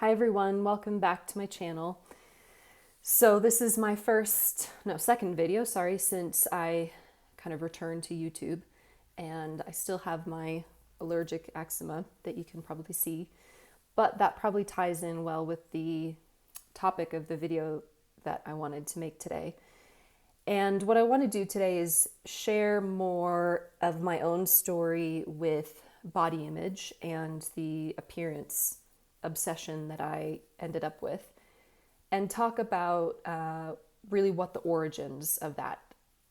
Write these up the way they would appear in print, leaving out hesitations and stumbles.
Hi everyone, welcome back to my channel. So this is my second video, since I kind of returned to YouTube, and I still have my allergic eczema that you can probably see, but that probably ties in well with the topic of the video that I wanted to make today. And what I want to do today is share more of my own story with body image and the appearance obsession that I ended up with, and talk about really what the origins of that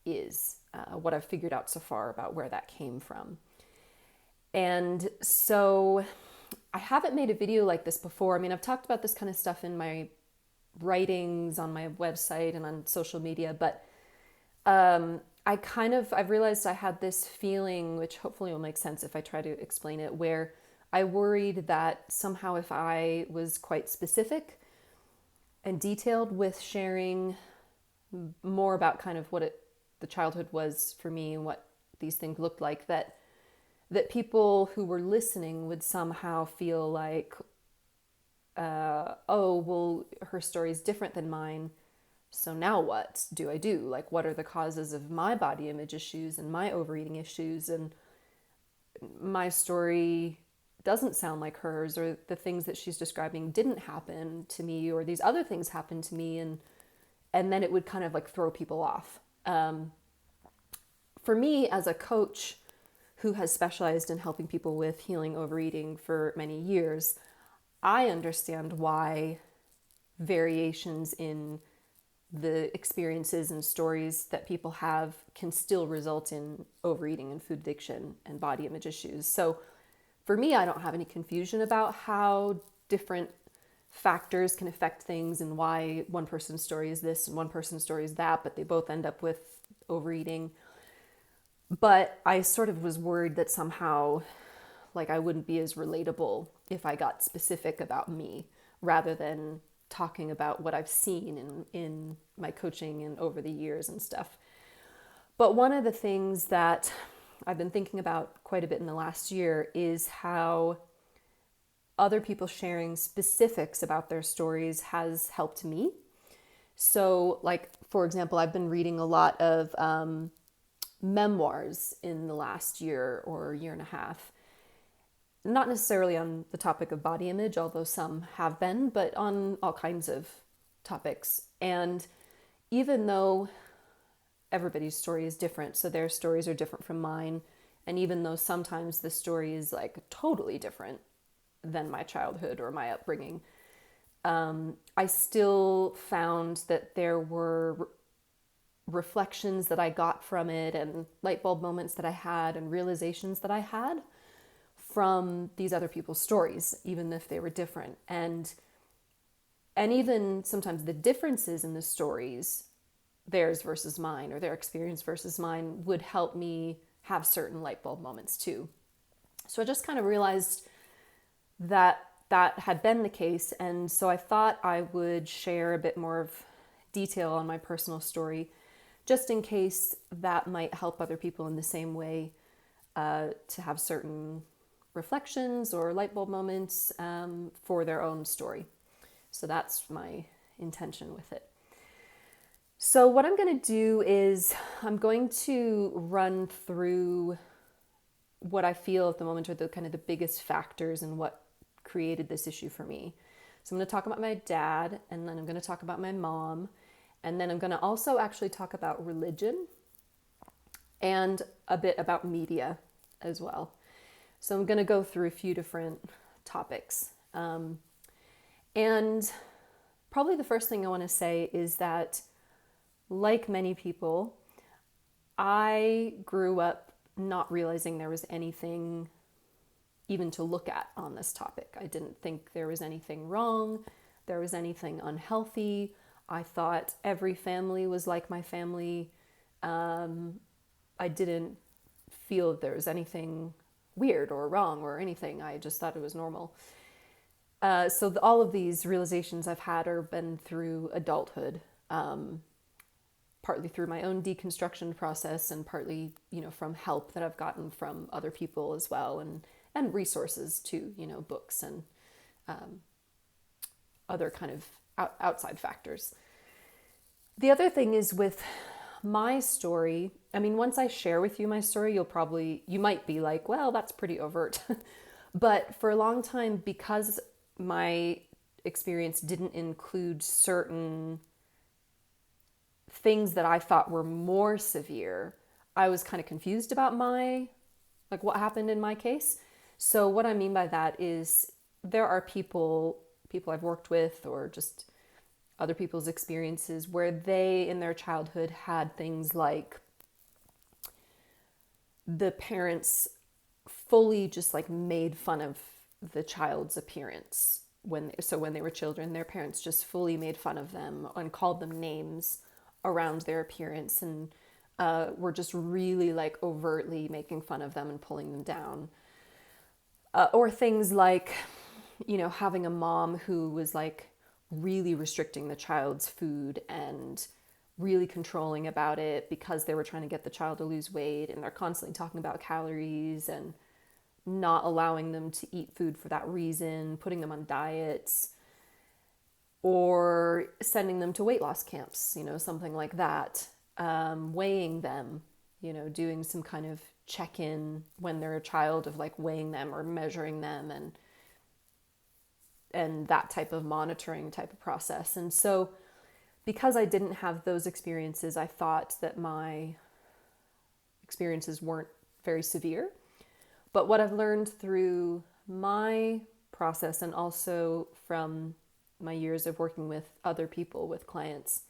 is, what I've figured out so far about where that came from. And so I haven't made a video like this before. I mean, I've talked about this kind of stuff in my writings on my website and on social media, but I've realized I had this feeling, which hopefully will make sense if I try to explain it, where I worried that somehow if I was quite specific and detailed with sharing more about kind of the childhood was for me and what these things looked like, that people who were listening would somehow feel like, oh, well, her story is different than mine. So now what do I do? Like, what are the causes of my body image issues and my overeating issues? And my story doesn't sound like hers, or the things that she's describing didn't happen to me, or these other things happened to me. And then it would kind of like throw people off. For me, as a coach who has specialized in helping people with healing overeating for many years, I understand why variations in the experiences and stories that people have can still result in overeating and food addiction and body image issues. So for me, I don't have any confusion about how different factors can affect things and why one person's story is this and one person's story is that, but they both end up with overeating. But I sort of was worried that somehow, like, I wouldn't be as relatable if I got specific about me rather than talking about what I've seen in my coaching and over the years and stuff. But one of the things that I've been thinking about quite a bit in the last year is how other people sharing specifics about their stories has helped me. So, like, for example, I've been reading a lot of memoirs in the last year or year and a half. Not necessarily on the topic of body image, although some have been, but on all kinds of topics. And even though everybody's story is different, so their stories are different from mine, and even though sometimes the story is like totally different than my childhood or my upbringing, I still found that there were reflections that I got from it and light bulb moments that I had and realizations that I had from these other people's stories, even if they were different. And even sometimes the differences in the stories, theirs versus mine, or their experience versus mine, would help me have certain light bulb moments too. So I just kind of realized that that had been the case, and so I thought I would share a bit more of detail on my personal story, just in case that might help other people in the same way, to have certain reflections or light bulb moments for their own story. So that's my intention with it. So what I'm going to do is I'm going to run through what I feel at the moment are the kind of the biggest factors in what created this issue for me. So I'm going to talk about my dad, and then I'm going to talk about my mom, and then I'm going to also actually talk about religion and a bit about media as well. So I'm going to go through a few different topics. And probably the first thing I want to say is that, like many people, I grew up not realizing there was anything even to look at on this topic. I didn't think there was anything wrong, there was anything unhealthy. I thought every family was like my family. I didn't feel there was anything weird or wrong or anything. I just thought it was normal. So all of these realizations I've had are been through adulthood, partly through my own deconstruction process and partly, from help that I've gotten from other people as well, and resources too, books and other kind of outside factors. The other thing is with my story, I mean, once I share with you my story, you might be like, well, that's pretty overt. But for a long time, because my experience didn't include certain things that I thought were more severe, I was kind of confused about what happened in my case. So what I mean by that is there are people I've worked with, or just other people's experiences, where they in their childhood had things like the parents fully just like made fun of the child's appearance when they were children. Their parents just fully made fun of them and called them names around their appearance, and were just really like overtly making fun of them and pulling them down. Or things like, having a mom who was like really restricting the child's food and really controlling about it because they were trying to get the child to lose weight, and they're constantly talking about calories and not allowing them to eat food for that reason, putting them on diets, or sending them to weight loss camps, something like that. Weighing them, doing some kind of check-in when they're a child of like weighing them or measuring them, and that type of monitoring type of process. And so because I didn't have those experiences, I thought that my experiences weren't very severe. But what I've learned through my process, and also from my years of working with other people, with clients,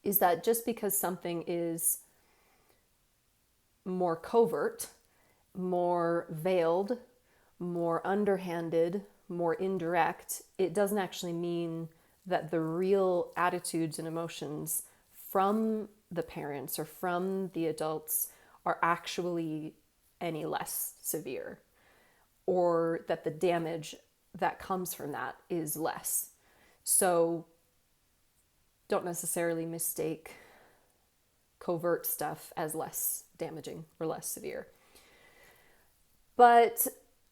is that just because something is more covert, more veiled, more underhanded, more indirect, it doesn't actually mean that the real attitudes and emotions from the parents or from the adults are actually any less severe, or that the damage that comes from that is less. So don't necessarily mistake covert stuff as less damaging or less severe. But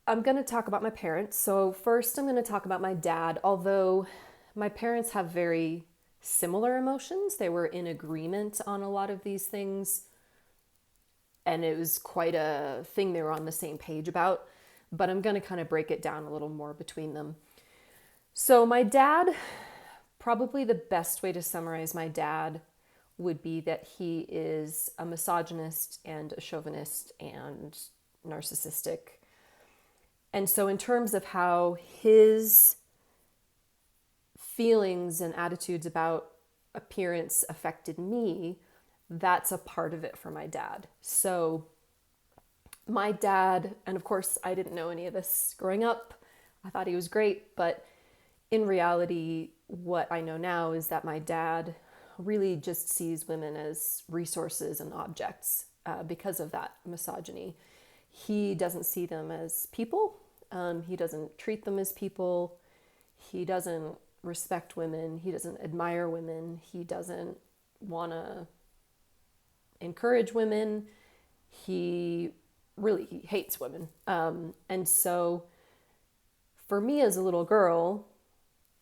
I'm going to talk about my parents. So first I'm going to talk about my dad. Although my parents have very similar emotions, they were in agreement on a lot of these things, and it was quite a thing they were on the same page about. But I'm going to kind of break it down a little more between them. So my dad, probably the best way to summarize my dad would be that he is a misogynist and a chauvinist and narcissistic. And so in terms of how his feelings and attitudes about appearance affected me, that's a part of it for my dad. So my dad, and of course I didn't know any of this growing up, I thought he was great, but in reality, what I know now is that my dad really just sees women as resources and objects because of that misogyny. He doesn't see them as people. He doesn't treat them as people. He doesn't respect women. He doesn't admire women. He doesn't want to encourage women. He hates women. And so for me as a little girl,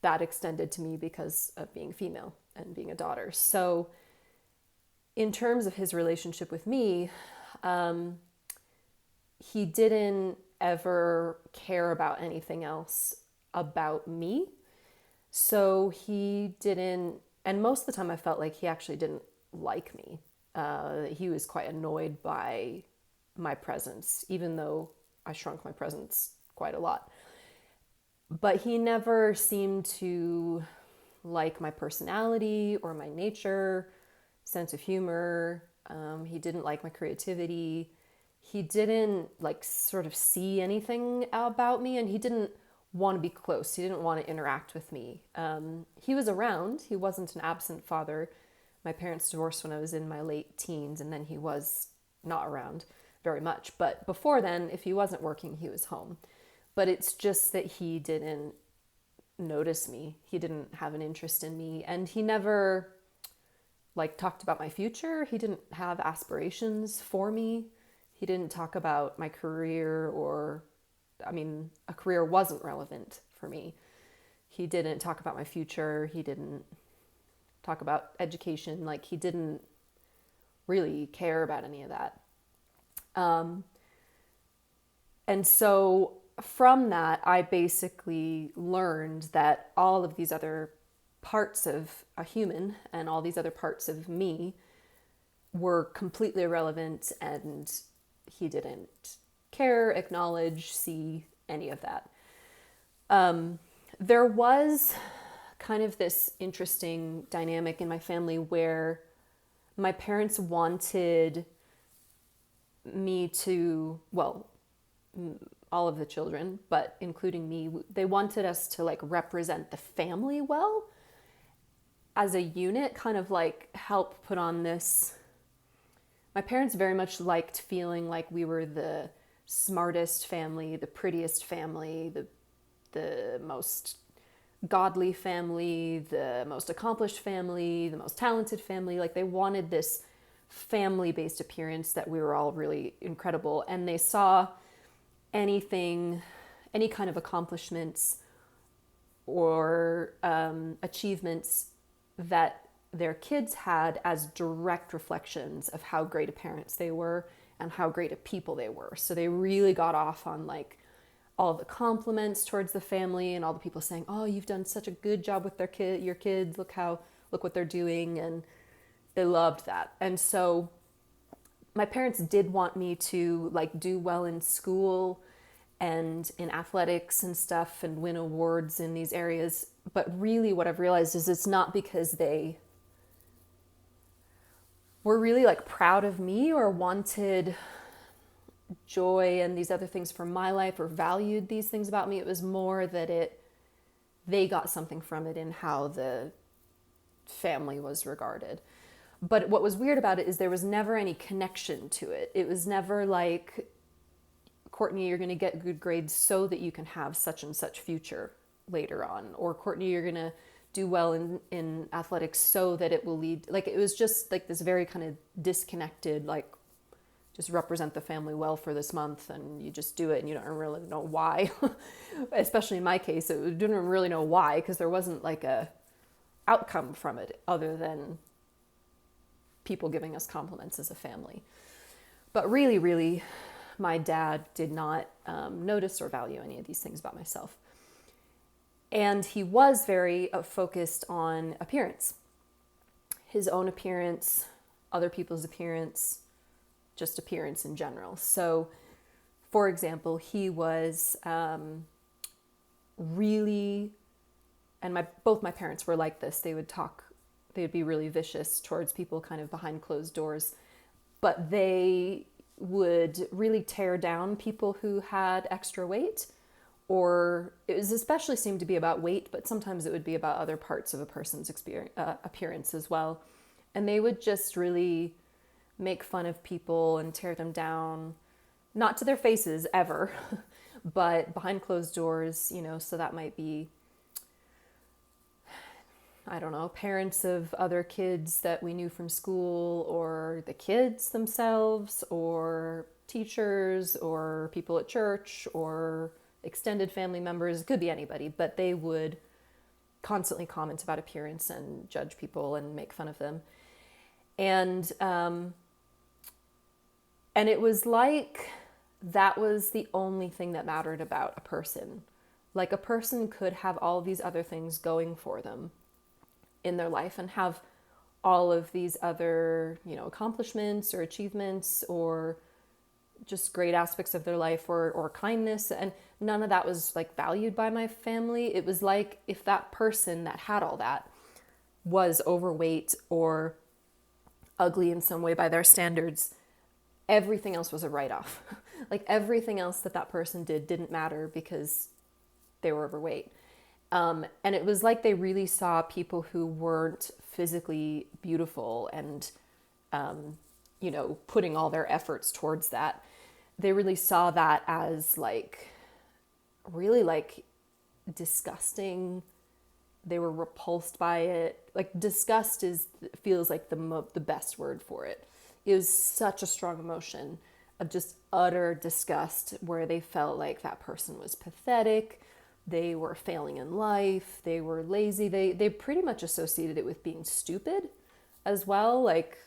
that extended to me because of being female and being a daughter. So in terms of his relationship with me, he didn't ever care about anything else about me. So he didn't, and most of the time I felt like he actually didn't like me. He was quite annoyed by my presence, even though I shrunk my presence quite a lot. But he never seemed to like my personality or my nature, sense of humor. He didn't like my creativity. He didn't sort of see anything about me, and he didn't want to be close. He didn't want to interact with me. He was around. He wasn't an absent father. My parents divorced when I was in my late teens, and then he was not around very much. But before then, if he wasn't working, he was home. But it's just that he didn't notice me. He didn't have an interest in me, and he never talked about my future. He didn't have aspirations for me. He didn't talk about my career, a career wasn't relevant for me. He didn't talk about my future. He didn't talk about education. Like, he didn't really care about any of that. And so from that, I basically learned that all of these other parts of a human and all these other parts of me were completely irrelevant, and he didn't care, acknowledge, see any of that. There was kind of this interesting dynamic in my family where my parents wanted me to, well, all of the children, but including me, they wanted us to like represent the family well as a unit, kind of like help put on this. My parents very much liked feeling like we were the smartest family, the prettiest family, the most godly family, the most accomplished family, the most talented family. Like, they wanted this family-based appearance that we were all really incredible, and they saw anything, any kind of accomplishments or achievements that their kids had as direct reflections of how great of parents they were and how great of people they were. So they really got off on like all the compliments towards the family and all the people saying, "Oh, you've done such a good job with your kids. Look what they're doing." And they loved that. And so my parents did want me to like do well in school and in athletics and stuff and win awards in these areas. But really what I've realized is it's not because they were really like proud of me or wanted joy and these other things from my life or valued these things about me. It was more that they got something from it in how the family was regarded. But what was weird about it is there was never any connection to it. It was never like, "Courtney, you're going to get good grades so that you can have such and such future later on," or "Courtney, you're going to do well in athletics so that it will lead." Like, it was just like this very kind of disconnected, like, just represent the family well for this month, and you just do it and you don't really know why. Especially in my case, it didn't really know why, because there wasn't like a outcome from it other than people giving us compliments as a family. But really, really, my dad did not notice or value any of these things about myself. And he was very focused on appearance. His own appearance, other people's appearance, just appearance in general. So, for example, he was really, and both my parents were like this. They would be really vicious towards people kind of behind closed doors, but they would really tear down people who had extra weight, or it was especially seemed to be about weight, but sometimes it would be about other parts of a person's appearance as well. And they would just really make fun of people and tear them down, not to their faces ever, but behind closed doors, so that might be, I don't know, parents of other kids that we knew from school, or the kids themselves, or teachers, or people at church, or extended family members. It could be anybody, but they would constantly comment about appearance and judge people and make fun of them. And it was like that was the only thing that mattered about a person. Like, a person could have all these other things going for them in their life and have all of these other, accomplishments or achievements or just great aspects of their life or kindness. And none of that was like valued by my family. It was like if that person that had all that was overweight or ugly in some way by their standards, everything else was a write-off. Like, everything else that person didn't matter because they were overweight. And it was like they really saw people who weren't physically beautiful and, putting all their efforts towards that. They really saw that as like, really like disgusting. They were repulsed by it. Like, disgust feels like the best word for it. It was such a strong emotion of just utter disgust, where they felt like that person was pathetic, they were failing in life, they were lazy. They pretty much associated it with being stupid as well. Like,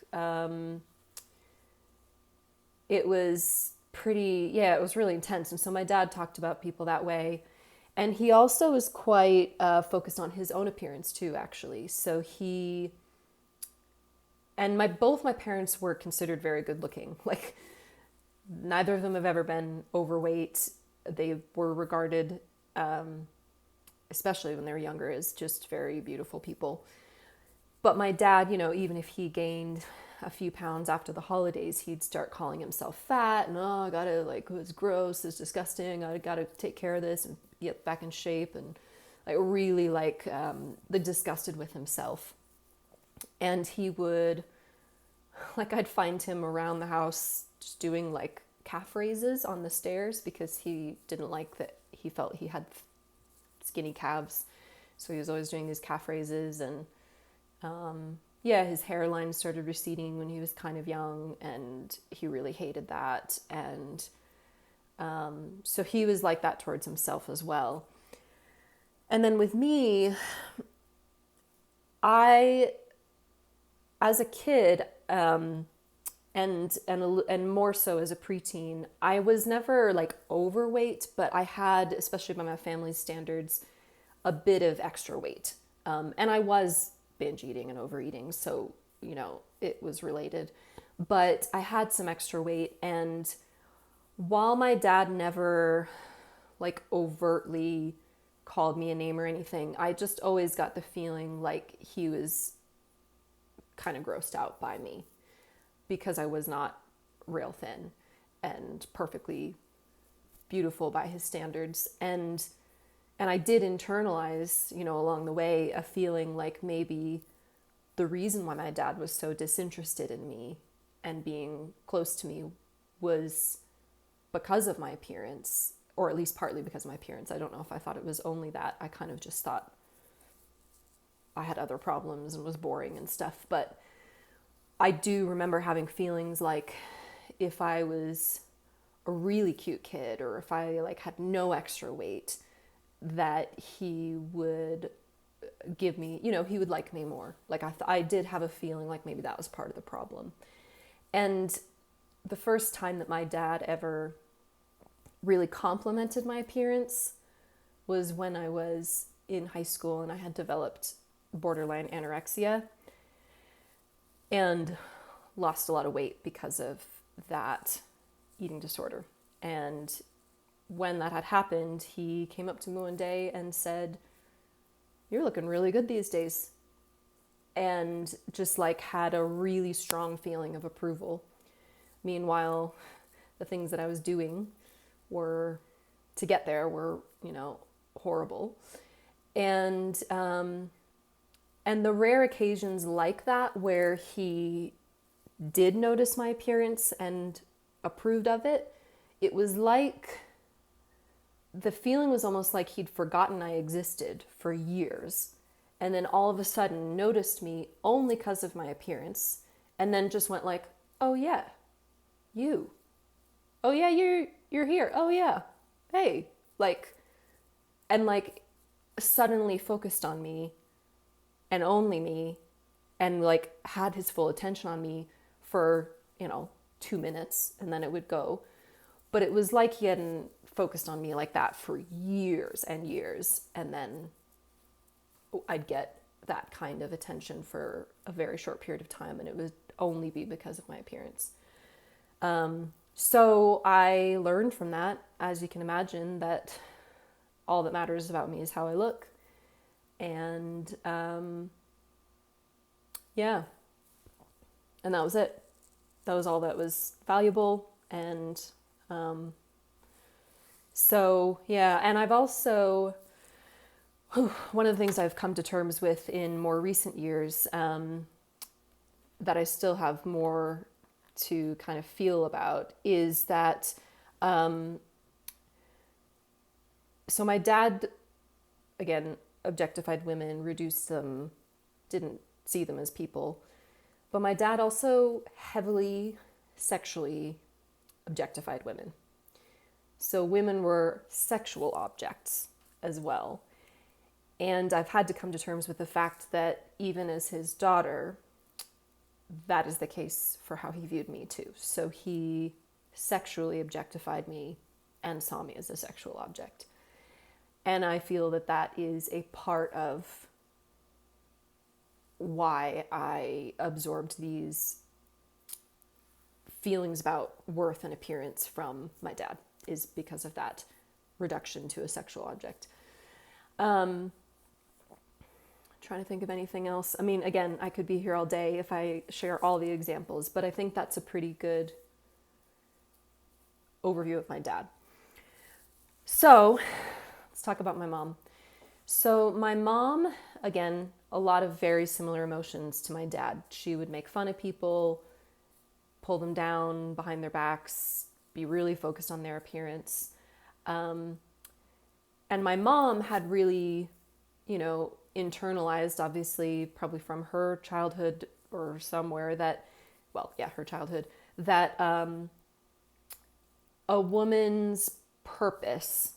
it was pretty, yeah, it was really intense. And so my dad talked about people that way. And he also was quite focused on his own appearance too, actually. So he, and both my parents were considered very good looking. Like, neither of them have ever been overweight. They were regarded, especially when they were younger, as just very beautiful people. But my dad, even if he gained a few pounds after the holidays, he'd start calling himself fat and, oh, I gotta, like, it's gross, it's disgusting, I gotta take care of this and get back in shape, and like really the disgusted with himself. And he would, like, I'd find him around the house just doing like calf raises on the stairs because he didn't like that he felt he had skinny calves. So he was always doing these calf raises, and yeah, his hairline started receding when he was kind of young, and he really hated that. And so he was like that towards himself as well. And then with me, I, as a kid, and more so as a preteen, I was never like overweight, but I had, especially by my family's standards, a bit of extra weight. And I was binge eating and overeating, so it was related. But I had some extra weight, and while my dad never like overtly called me a name or anything, I just always got the feeling like he was kind of grossed out by me because I was not rail thin and perfectly beautiful by his standards. And I did internalize, along the way, a feeling like maybe the reason why my dad was so disinterested in me and being close to me was because of my appearance, or at least partly because of my appearance. I don't know if I thought it was only that. I kind of just thought I had other problems and was boring and stuff. But I do remember having feelings like if I was a really cute kid, or if I like had no extra weight, that he would give me, he would like me more. Like I did have a feeling like maybe that was part of the problem. And the first time that my dad ever really complimented my appearance was when I was in high school and I had developed borderline anorexia and lost a lot of weight because of that eating disorder. And when that had happened, he came up to me one day and said, "You're looking really good these days." And just like had a really strong feeling of approval. Meanwhile, the things that I was doing were, to get there, were, horrible. And the rare occasions like that where he did notice my appearance and approved of it, it was like, the feeling was almost like he'd forgotten I existed for years, and then all of a sudden noticed me only because of my appearance, and then just went like, "Oh yeah, you. Oh yeah, you're here. Oh yeah. Hey." And suddenly focused on me and only me, and like had his full attention on me for, 2 minutes, and then it would go. But it was like he hadn't focused on me like that for years and years, and then I'd get that kind of attention for a very short period of time, and it would only be because of my appearance. So I learned from that, as you can imagine, that all that matters about me is how I look. And yeah, and that was it. That was all that was valuable. And so yeah, and I've also, one of the things I've come to terms with in more recent years, that I still have more to kind of feel about, is that, so my dad, again, objectified women, reduced them, didn't see them as people. But my dad also heavily sexually objectified women. So women were sexual objects. as well. And I've had to come to terms with the fact that even as his daughter, that is the case for how he viewed me too. So he sexually objectified me and saw me as a sexual object. And I feel that that is a part of why I absorbed these feelings about worth and appearance from my dad, is because of that reduction to a sexual object. Trying to think of anything else. I mean, again, I could be here all day if I share all the examples, but I think that's a pretty good overview of my dad. So let's talk about my mom. So my mom, again, a lot of very similar emotions to my dad. She would make fun of people, pull them down behind their backs, be really focused on their appearance. And my mom had really, internalized, obviously, probably from her childhood or somewhere her childhood, that a woman's purpose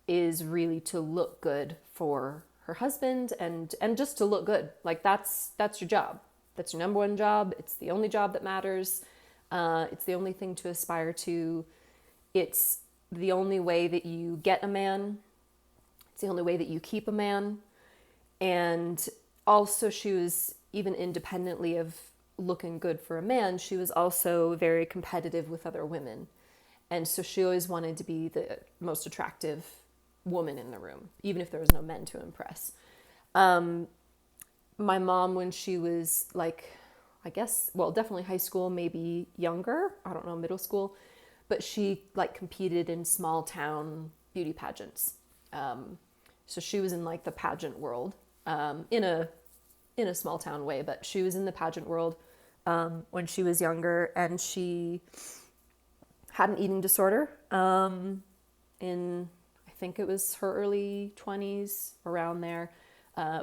is really to look good for her husband and just to look good. Like that's your job. That's your number one job. It's the only job that matters. It's the only thing to aspire to. It's the only way that you get a man. It's the only way that you keep a man. And also she was, even independently of looking good for a man, she was also very competitive with other women. And so she always wanted to be the most attractive woman in the room, even if there was no men to impress. My mom, when she was definitely high school, maybe younger, I don't know, middle school, but she competed in small town beauty pageants. So she was in the pageant world, in a small town way, but she was in the pageant world when she was younger, and she had an eating disorder in, I think it was her early 20s, around there.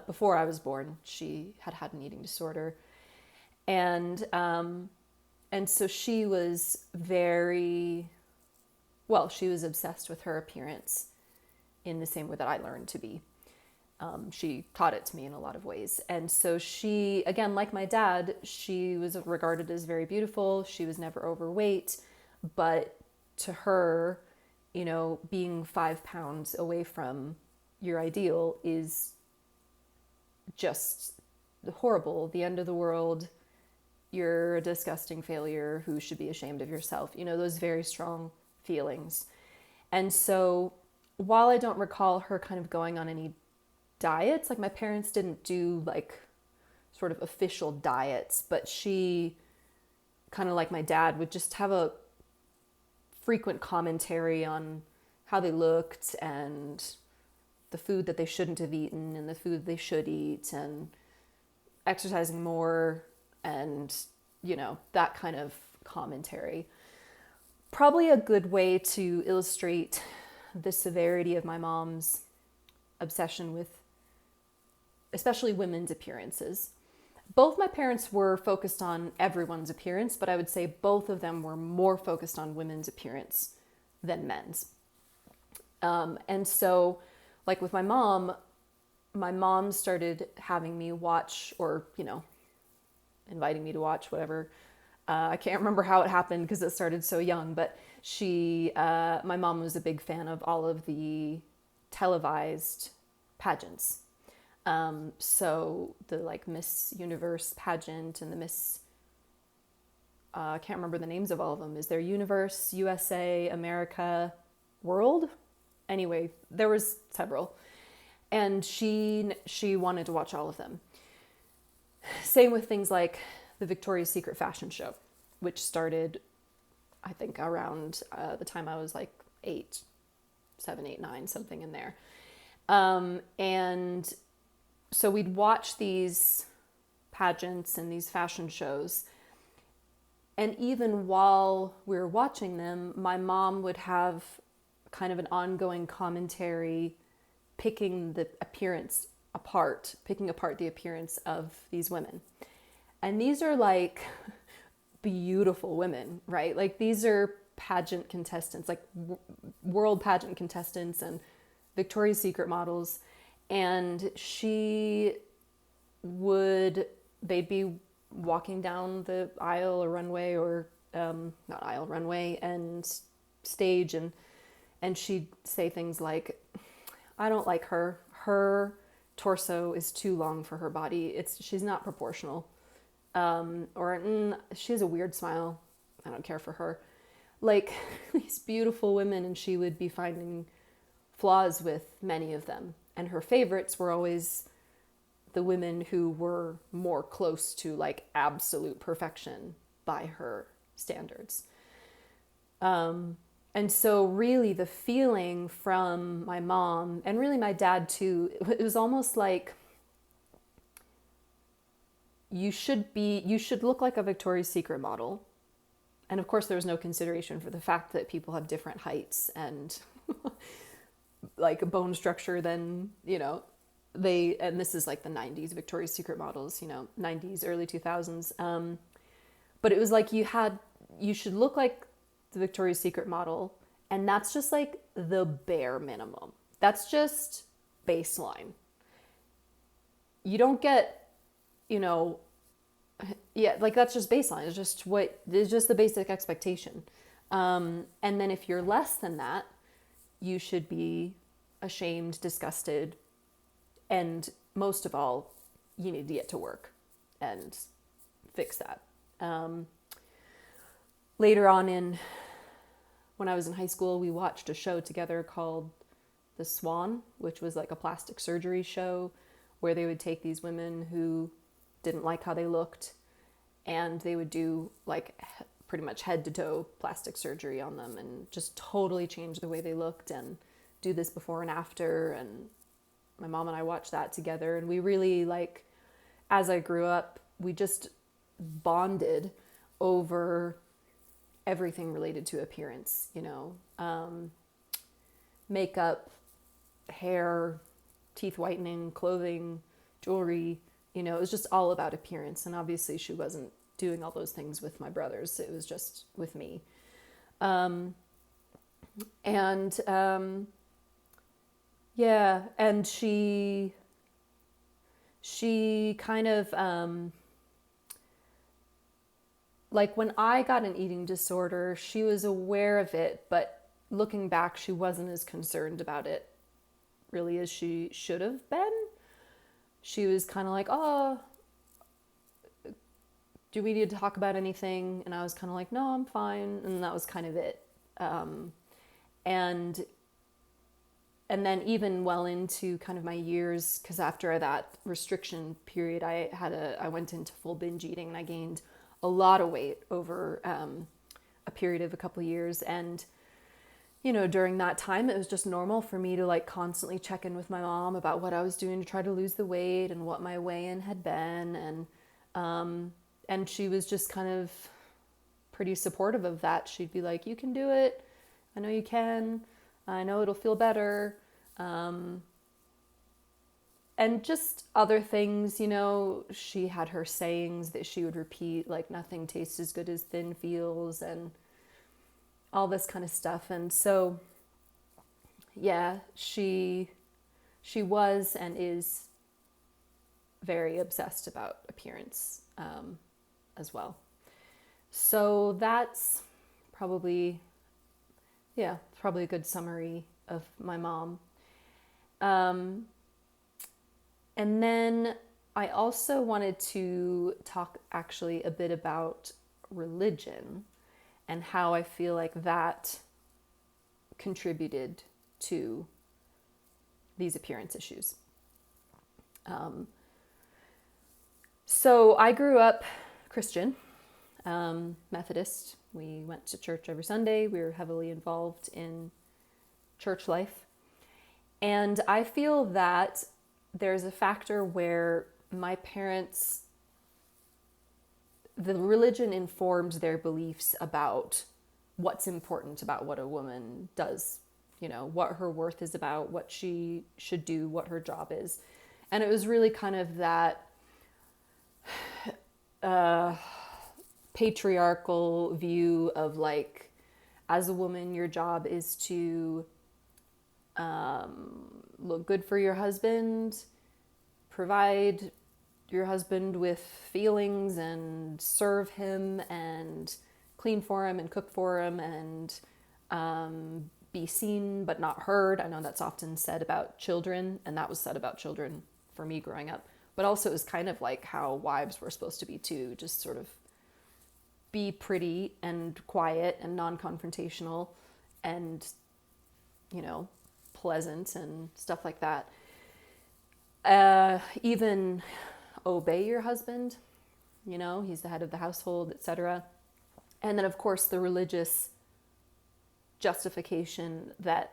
Before I was born, she had an eating disorder. And so she was she was obsessed with her appearance in the same way that I learned to be. She taught it to me in a lot of ways. And so she, again, like my dad, she was regarded as very beautiful. She was never overweight, but to her, being 5 pounds away from your ideal is just horrible, the end of the world. You're a disgusting failure who should be ashamed of yourself. Those very strong feelings. And so while I don't recall her kind of going on any diets, my parents didn't do sort of official diets, but she, kind of like my dad, would just have a frequent commentary on how they looked and the food that they shouldn't have eaten and the food they should eat, and exercising more, and that kind of commentary. Probably a good way to illustrate the severity of my mom's obsession with especially women's appearances. Both my parents were focused on everyone's appearance, but I would say both of them were more focused on women's appearance than men's. And so, with my mom started having me watch, or, inviting me to watch, whatever. I can't remember how it happened because it started so young, but my mom was a big fan of all of the televised pageants. So the Miss Universe pageant and the Miss, I can't remember the names of all of them. Is there Universe, USA, America, World? Anyway, there was several. And she wanted to watch all of them. Same with things like the Victoria's Secret fashion show, which started, I think, around the time I was 7, 8, 9, something in there. And so we'd watch these pageants and these fashion shows. And even while we were watching them, my mom would have kind of an ongoing commentary picking apart the appearance of these women. And these are beautiful women, right? These are pageant contestants, world pageant contestants, and Victoria's Secret models, and they'd be walking down the aisle or runway, or not aisle, runway and stage, and she'd say things like, I don't like her. Her torso is too long for her body. She's not proportional. Or she has a weird smile. I don't care for her. Like these beautiful women, and she would be finding flaws with many of them. And her favorites were always the women who were more close to like absolute perfection by her standards. And so really the feeling from my mom, and really my dad too, it was almost like, you should look like a Victoria's Secret model. And of course there was no consideration for the fact that people have different heights and like bone structure than, and this is like the 90s Victoria's Secret models, 90s, early 2000s. But it was like you should look like the Victoria's Secret model, and that's just like the bare minimum. That's just baseline. You don't get, like that's just baseline. It's just the basic expectation. And then if you're less than that, you should be ashamed, disgusted, and most of all, you need to get to work and fix that. Later on when I was in high school, we watched a show together called The Swan, which was like a plastic surgery show where they would take these women who didn't like how they looked, and they would do like pretty much head to toe plastic surgery on them and just totally change the way they looked and do this before and after. And my mom and I watched that together, and we really, like, as I grew up, we just bonded over everything related to appearance, makeup, hair, teeth whitening, clothing, jewelry, it was just all about appearance. And obviously she wasn't doing all those things with my brothers. It was just with me. And she kind of, like when I got an eating disorder, she was aware of it, but looking back, she wasn't as concerned about it really as she should have been. She was kind of like, oh, do we need to talk about anything? And I was kind of like, no, I'm fine. And that was kind of it. And then even well into kind of my years, because after that restriction period, I went into full binge eating, and I gained a lot of weight over a period of a couple of years. And during that time, it was just normal for me to like constantly check in with my mom about what I was doing to try to lose the weight and what my weigh-in had been. And she was just kind of pretty supportive of that. She'd be like, you can do it. I know you can. I know it'll feel better. And just other things, she had her sayings that she would repeat, like nothing tastes as good as thin feels, and all this kind of stuff. And so, yeah, she was and is very obsessed about appearance as well. So that's probably a good summary of my mom. And then I also wanted to talk actually a bit about religion and how I feel like that contributed to these appearance issues. So I grew up Christian, Methodist. We went to church every Sunday. We were heavily involved in church life. And I feel that there's a factor where my parents, the religion informed their beliefs about what's important about what a woman does, what her worth is about, what she should do, what her job is. And it was really kind of that patriarchal view of like, as a woman, your job is to look good for your husband, provide your husband with feelings and serve him and clean for him and cook for him and be seen but not heard. I know that's often said about children, and that was said about children for me growing up. But also it was kind of like how wives were supposed to be too, just sort of be pretty and quiet and non-confrontational and, pleasant and stuff like that. Even obey your husband, he's the head of the household, etc. And then, of course, the religious justification that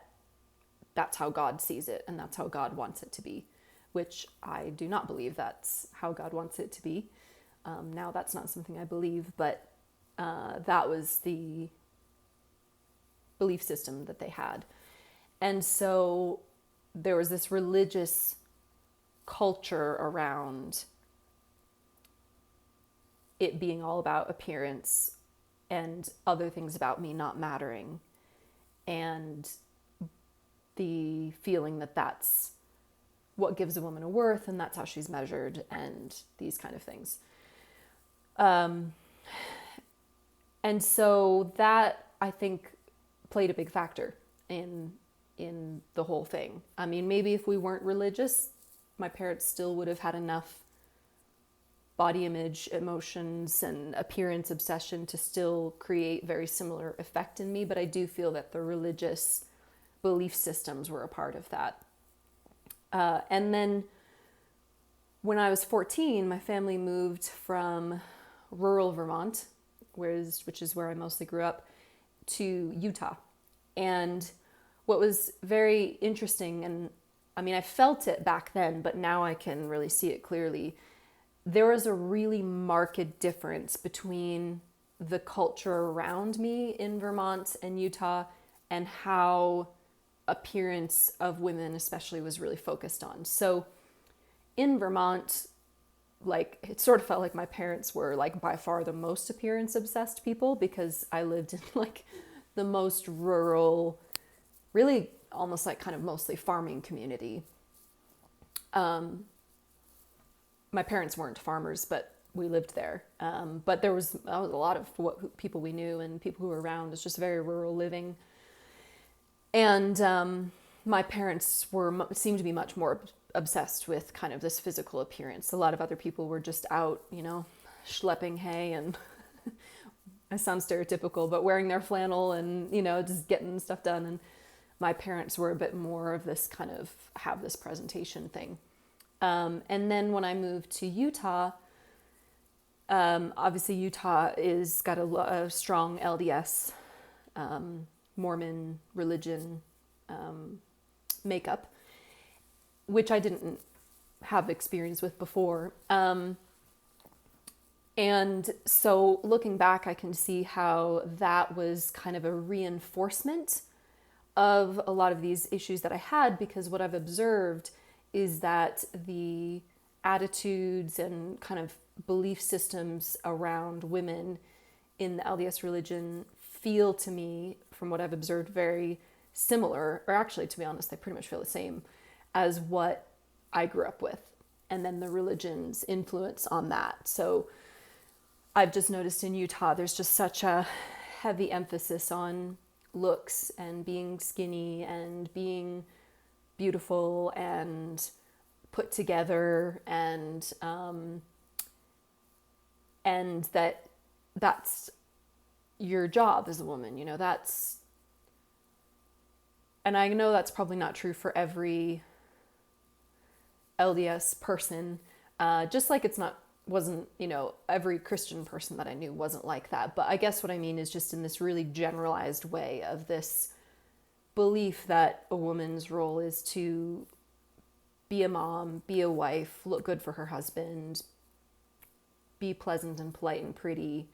that's how God sees it and that's how God wants it to be, which I do not believe that's how God wants it to be. Now that's not something I believe, but that was the belief system that they had. And so there was this religious culture around it being all about appearance and other things about me not mattering, and the feeling that that's what gives a woman a worth and that's how she's measured and these kind of things. And so that, I think, played a big factor in the whole thing. I mean, maybe if we weren't religious, my parents still would have had enough body image, emotions, and appearance obsession to still create very similar effect in me. But I do feel that the religious belief systems were a part of that. And then when I was 14, my family moved from rural Vermont, which is where I mostly grew up, to Utah. And what was very interesting, and I mean, I felt it back then, but now I can really see it clearly. There was a really marked difference between the culture around me in Vermont and Utah and how appearance of women especially was really focused on. So in Vermont, like, it sort of felt like my parents were like by far the most appearance obsessed people, because I lived in like the most rural, really almost like kind of mostly farming community. My parents weren't farmers, but we lived there. But there was a lot of people we knew and people who were around. It's just very rural living. And my parents seemed to be much more obsessed with kind of this physical appearance. A lot of other people were just out, schlepping hay and I sound stereotypical, but wearing their flannel and, just getting stuff done. And my parents were a bit more of this kind of have this presentation thing. And then when I moved to Utah, obviously Utah is got a strong LDS, Mormon religion makeup, which I didn't have experience with before. And so looking back, I can see how that was kind of a reinforcement of a lot of these issues that I had, because what I've observed is that the attitudes and kind of belief systems around women in the LDS religion feel to me, from what I've observed, very similar, or actually, to be honest, they pretty much feel the same as what I grew up with, and then the religion's influence on that. So I've just noticed in Utah, there's just such a heavy emphasis on looks and being skinny and being beautiful and put together, and that's your job as a woman, that's, and I know that's probably not true for every LDS person, just like wasn't, every Christian person that I knew wasn't like that. But I guess what I mean is just in this really generalized way of this belief that a woman's role is to be a mom, be a wife, look good for her husband, be pleasant and polite and pretty,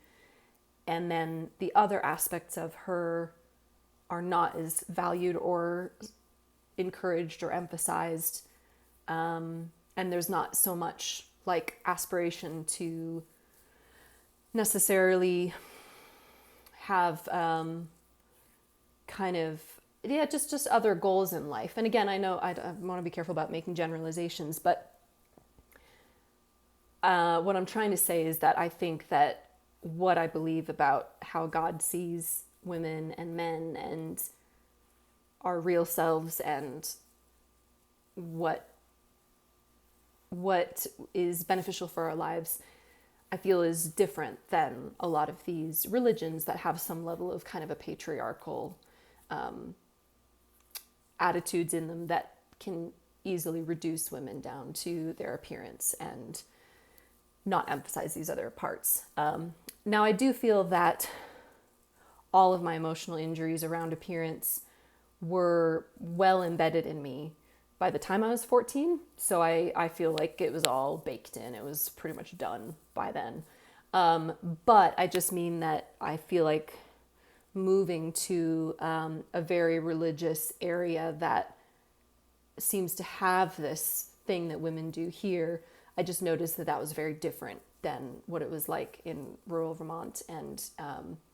and then the other aspects of her are not as valued or encouraged or emphasized, and there's not so much like aspiration to necessarily have kind of yeah, just other goals in life. And again, I know I want to be careful about making generalizations, but what I'm trying to say is that I think that what I believe about how God sees women and men and our real selves and what is beneficial for our lives, I feel is different than a lot of these religions that have some level of kind of a patriarchal attitudes in them that can easily reduce women down to their appearance and not emphasize these other parts. Now, I do feel that all of my emotional injuries around appearance were well embedded in me by the time I was 14. So I feel like it was all baked in. It was pretty much done by then. But I just mean that I feel like moving to a very religious area that seems to have this thing that women do here, I just noticed that that was very different than what it was like in rural Vermont. And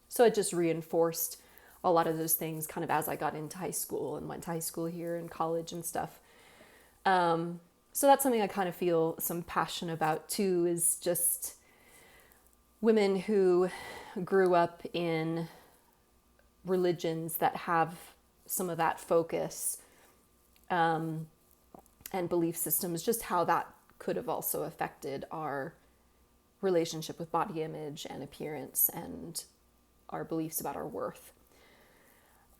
so it just reinforced a lot of those things kind of as I got into high school and went to high school here and college and stuff. So that's something I kind of feel some passion about too, is just women who grew up in religions that have some of that focus and belief systems, just how that could have also affected our relationship with body image and appearance and our beliefs about our worth.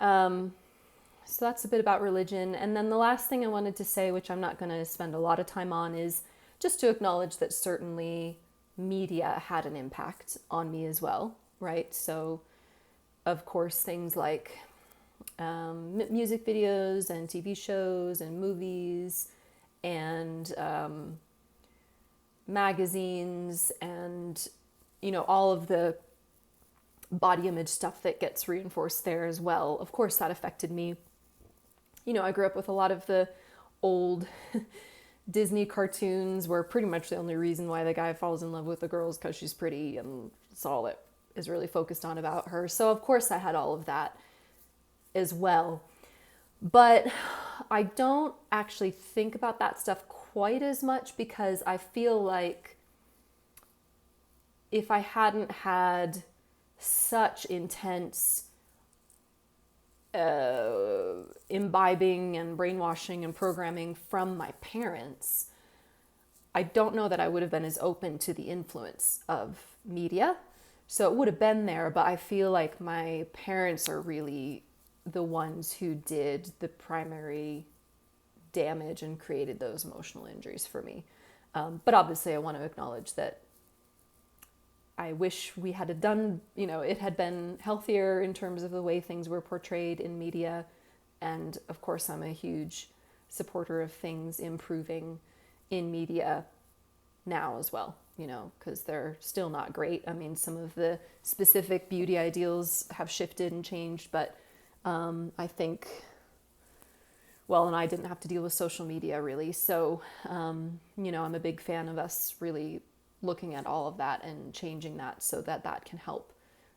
So that's a bit about religion. And then the last thing I wanted to say, which I'm not going to spend a lot of time on, is just to acknowledge that certainly media had an impact on me as well, right? So, of course, things like music videos and TV shows and movies and magazines and, you know, all of the body image stuff that gets reinforced there as well. Of course, that affected me. You know, I grew up with a lot of the old Disney cartoons where pretty much the only reason why the guy falls in love with the girl is because she's pretty, and that's all that is really focused on about her. So of course I had all of that as well. But I don't actually think about that stuff quite as much, because I feel like if I hadn't had such intense imbibing and brainwashing and programming from my parents, I don't know that I would have been as open to the influence of media. So it would have been there, but I feel like my parents are really the ones who did the primary damage and created those emotional injuries for me. But obviously I want to acknowledge that I wish we had done, you know, it had been healthier in terms of the way things were portrayed in media. And of course, I'm a huge supporter of things improving in media now as well, you know, because they're still not great. I mean, some of the specific beauty ideals have shifted and changed, but I think, well, and I didn't have to deal with social media really. So, you know, I'm a big fan of us really looking at all of that and changing that so that that can help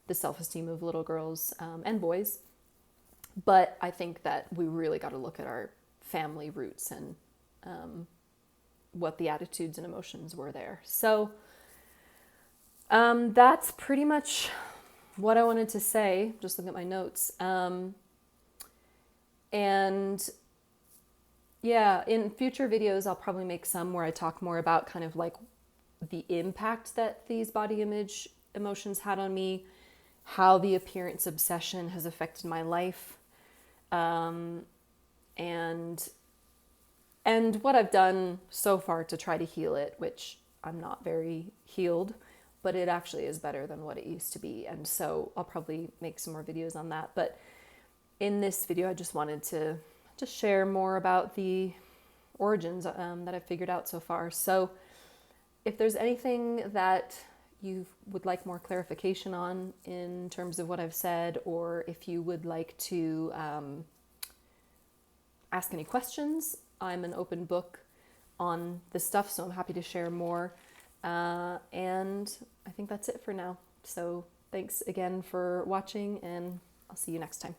the self-esteem of little girls and boys. But I think that we really got to look at our family roots and what the attitudes and emotions were there. So that's pretty much what I wanted to say. Just looking at my notes. And yeah, in future videos, I'll probably make some where I talk more about kind of like the impact that these body image emotions had on me, how the appearance obsession has affected my life, and what I've done so far to try to heal it, which I'm not very healed, but it actually is better than what it used to be. And so I'll probably make some more videos on that. But in this video, I just wanted to just share more about the origins that I've figured out so far. So if there's anything that you would like more clarification on in terms of what I've said, or if you would like to ask any questions, I'm an open book on this stuff, so I'm happy to share more. And I think that's it for now. So thanks again for watching, and I'll see you next time.